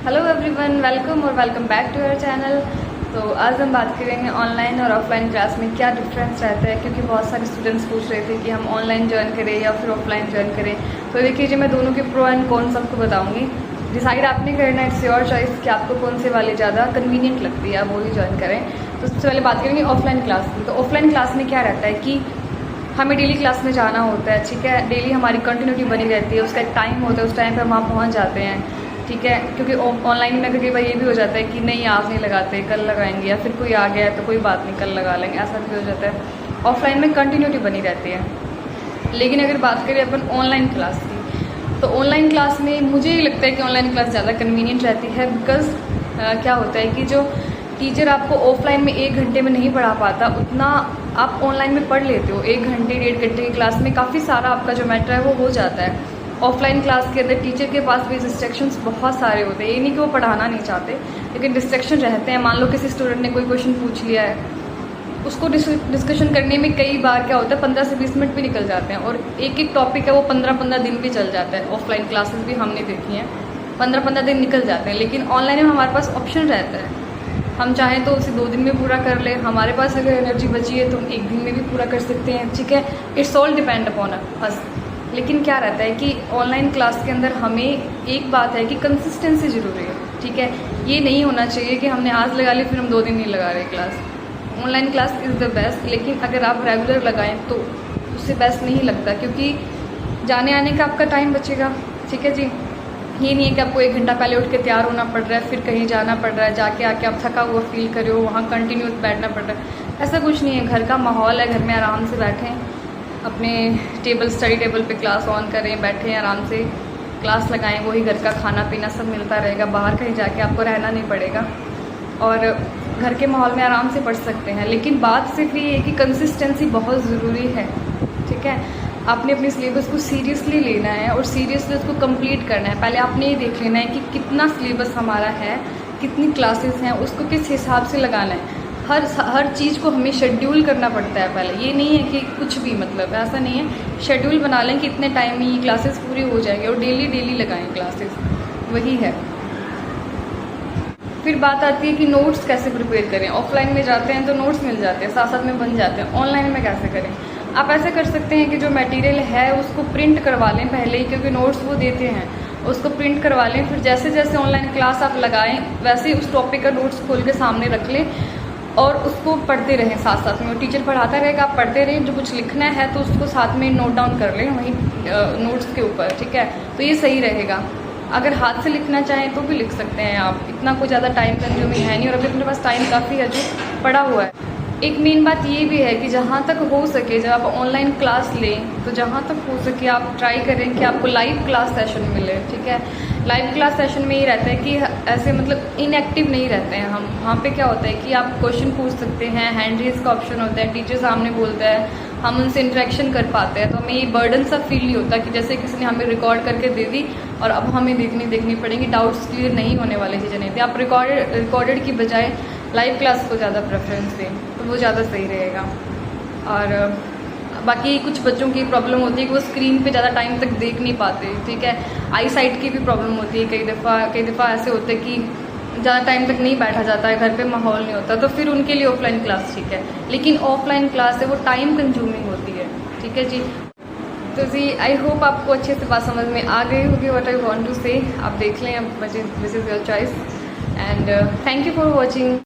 Hello everyone, welcome और welcome back to our channel. तो आज हम बात करेंगे ऑनलाइन और ऑफलाइन क्लास में क्या डिफरेंस रहता है, क्योंकि बहुत सारे स्टूडेंट्स पूछ रहे थे कि हम ऑनलाइन ज्वाइन करें या फिर ऑफलाइन ज्वाइन करें। तो देखिए जी, मैं दोनों के प्रो एंड कॉन्स सबको बताऊंगी। डिसाइड आपने करना है, इट्स योर चॉइस कि आपको कौन से वाली ज़्यादा कन्वीनियंट लगती है, आप वो ही ज्वाइन करें। तो सबसे पहले बात करेंगे ऑफलाइन क्लास की। तो ऑफलाइन क्लास में क्या रहता है कि हमें डेली क्लास में जाना होता है, ठीक है। डेली हमारी कंटिन्यूटी बनी रहती है, उसका एक टाइम होता है, उस टाइम पर हम वहाँ पहुँच जाते हैं, ठीक है। क्योंकि ऑनलाइन में कई बार ये भी हो जाता है कि नहीं आज नहीं लगाते, कल लगाएंगे, या फिर कोई आ गया है तो कोई बात नहीं कल लगा लेंगे, ऐसा भी हो जाता है। ऑफलाइन में कंटिन्यूटी बनी रहती है। लेकिन अगर बात करें अपन ऑनलाइन क्लास की, तो ऑनलाइन क्लास में मुझे ये लगता है कि ऑनलाइन क्लास ज़्यादा कन्वीनियंट रहती है। बिकॉज़ क्या होता है कि जो टीचर आपको ऑफलाइन में 1 घंटे में नहीं पढ़ा पाता, उतना आप ऑनलाइन में पढ़ लेते हो। 1 घंटे 1.5 घंटे की क्लास में काफ़ी सारा आपका जो मैटर है वो हो जाता है। ऑफलाइन क्लास के अंदर टीचर के पास भी डिस्ट्रैक्शंस बहुत सारे होते हैं। ये नहीं कि वो पढ़ाना नहीं चाहते, लेकिन डिस्ट्रैक्शन रहते हैं। मान लो किसी स्टूडेंट ने कोई क्वेश्चन पूछ लिया है, उसको डिस्कशन करने में कई बार क्या होता है 15 से 20 मिनट भी निकल जाते हैं, और एक एक टॉपिक है वो 15-15 दिन भी चल जाता है। ऑफलाइन क्लासेस भी हमने देखी हैं, 15-15 दिन निकल जाते हैं। लेकिन ऑनलाइन में हमारे पास ऑप्शन रहता है, हम चाहें तो उसे 2 दिन में पूरा कर ले। हमारे पास अगर एनर्जी बची है तो हम 1 दिन में भी पूरा कर सकते हैं, ठीक है। It's all depend upon us. लेकिन क्या रहता है कि ऑनलाइन क्लास के अंदर हमें एक बात है कि कंसिस्टेंसी ज़रूरी है, ठीक है। ये नहीं होना चाहिए कि हमने आज लगा ली फिर हम 2 दिन नहीं लगा रहे class. Online class is the best, लेकिन अगर आप रेगुलर लगाएं तो उससे बेस्ट नहीं लगता, क्योंकि जाने आने का आपका टाइम बचेगा, ठीक है जी। ये नहीं है कि आपको 1 घंटा पहले उठ के तैयार होना पड़ रहा है, फिर कहीं जाना पड़ रहा है, जाके आके आप थका हुआ फील कर रहे हो, वहाँ कंटिन्यू बैठना पड़ रहा है। ऐसा कुछ नहीं है, घर का माहौल है, घर में आराम से बैठें, अपने स्टडी टेबल पे क्लास ऑन करें, बैठें आराम से क्लास लगाएं। वही घर का खाना पीना सब मिलता रहेगा, बाहर कहीं जाके आपको रहना नहीं पड़ेगा, और घर के माहौल में आराम से पढ़ सकते हैं। लेकिन बात सिर्फ ये है कि कंसिस्टेंसी बहुत ज़रूरी है, ठीक है। आपने अपने सिलेबस को सीरियसली लेना है और सीरियसली उसको कंप्लीट करना है। पहले आपने ये देख लेना है कि कितना सिलेबस हमारा है, कितनी क्लासेस हैं, उसको किस हिसाब से लगाना है। हर चीज़ को हमें शेड्यूल करना पड़ता है पहले। ये नहीं है कि कुछ भी, मतलब ऐसा नहीं है। शेड्यूल बना लें कि इतने टाइम में ये क्लासेस पूरी हो जाएगी, और डेली लगाएं क्लासेस, वही है। फिर बात आती है कि नोट्स कैसे प्रिपेयर करें। ऑफलाइन में जाते हैं तो नोट्स मिल जाते हैं, साथ साथ में बन जाते हैं। ऑनलाइन में कैसे करें? आप ऐसे कर सकते हैं कि जो मटेरियल है उसको प्रिंट करवा लें पहले ही, क्योंकि नोट्स वो देते हैं, उसको प्रिंट करवा लें। फिर जैसे जैसे ऑनलाइन क्लास आप लगाएं वैसे ही उस टॉपिक का नोट्स खोल के सामने रख लें और उसको पढ़ते रहें साथ साथ में। वो टीचर पढ़ाता रहेगा, आप पढ़ते रहें। जो कुछ लिखना है तो उसको साथ में नोट डाउन कर लें वहीं नोट्स के ऊपर, ठीक है। तो ये सही रहेगा। अगर हाथ से लिखना चाहें तो भी लिख सकते हैं आप, इतना कोई ज़्यादा टाइम कंज्यूमिंग है नहीं, और अभी अपने पास टाइम काफ़ी है जो पड़ा हुआ है। एक मेन बात ये भी है कि जहाँ तक हो सके जब आप ऑनलाइन क्लास लें तो जहाँ तक हो सके आप ट्राई करें कि आपको लाइव क्लास सेशन मिले, ठीक है। लाइव क्लास सेशन में ये रहता है कि ऐसे मतलब इनएक्टिव नहीं रहते हैं हम। वहाँ पे क्या होता है कि आप क्वेश्चन पूछ सकते हैं, हैंड रेज का ऑप्शन होता है, टीचर सामने बोलता है, हम उनसे इंटरेक्शन कर पाते हैं। तो हमें ये बर्डन सा फील नहीं होता कि जैसे किसी ने हमें रिकॉर्ड करके दे दी और अब हमें देखनी पड़ेगी, डाउट्स क्लियर नहीं होने वाली चीज़ें नहीं थी। आप रिकॉर्डेड की बजाय लाइव क्लास को ज़्यादा प्रेफरेंस दें तो वो ज़्यादा सही रहेगा। और बाकी कुछ बच्चों की प्रॉब्लम होती है कि वो स्क्रीन पे ज़्यादा टाइम तक देख नहीं पाते, ठीक है। आई साइट की भी प्रॉब्लम होती है, कई दफ़ा ऐसे होते हैं कि ज़्यादा टाइम तक नहीं बैठा जाता है, घर पे माहौल नहीं होता, तो फिर उनके लिए ऑफलाइन क्लास ठीक है। लेकिन ऑफलाइन क्लास है वो टाइम कंज्यूमिंग होती है, ठीक है जी। तो जी आई होप आपको अच्छे से बात समझ में आ गई होगी व्हाट आई वांट टू से। आप देख लें, अब this is your choice, and thank you for watching.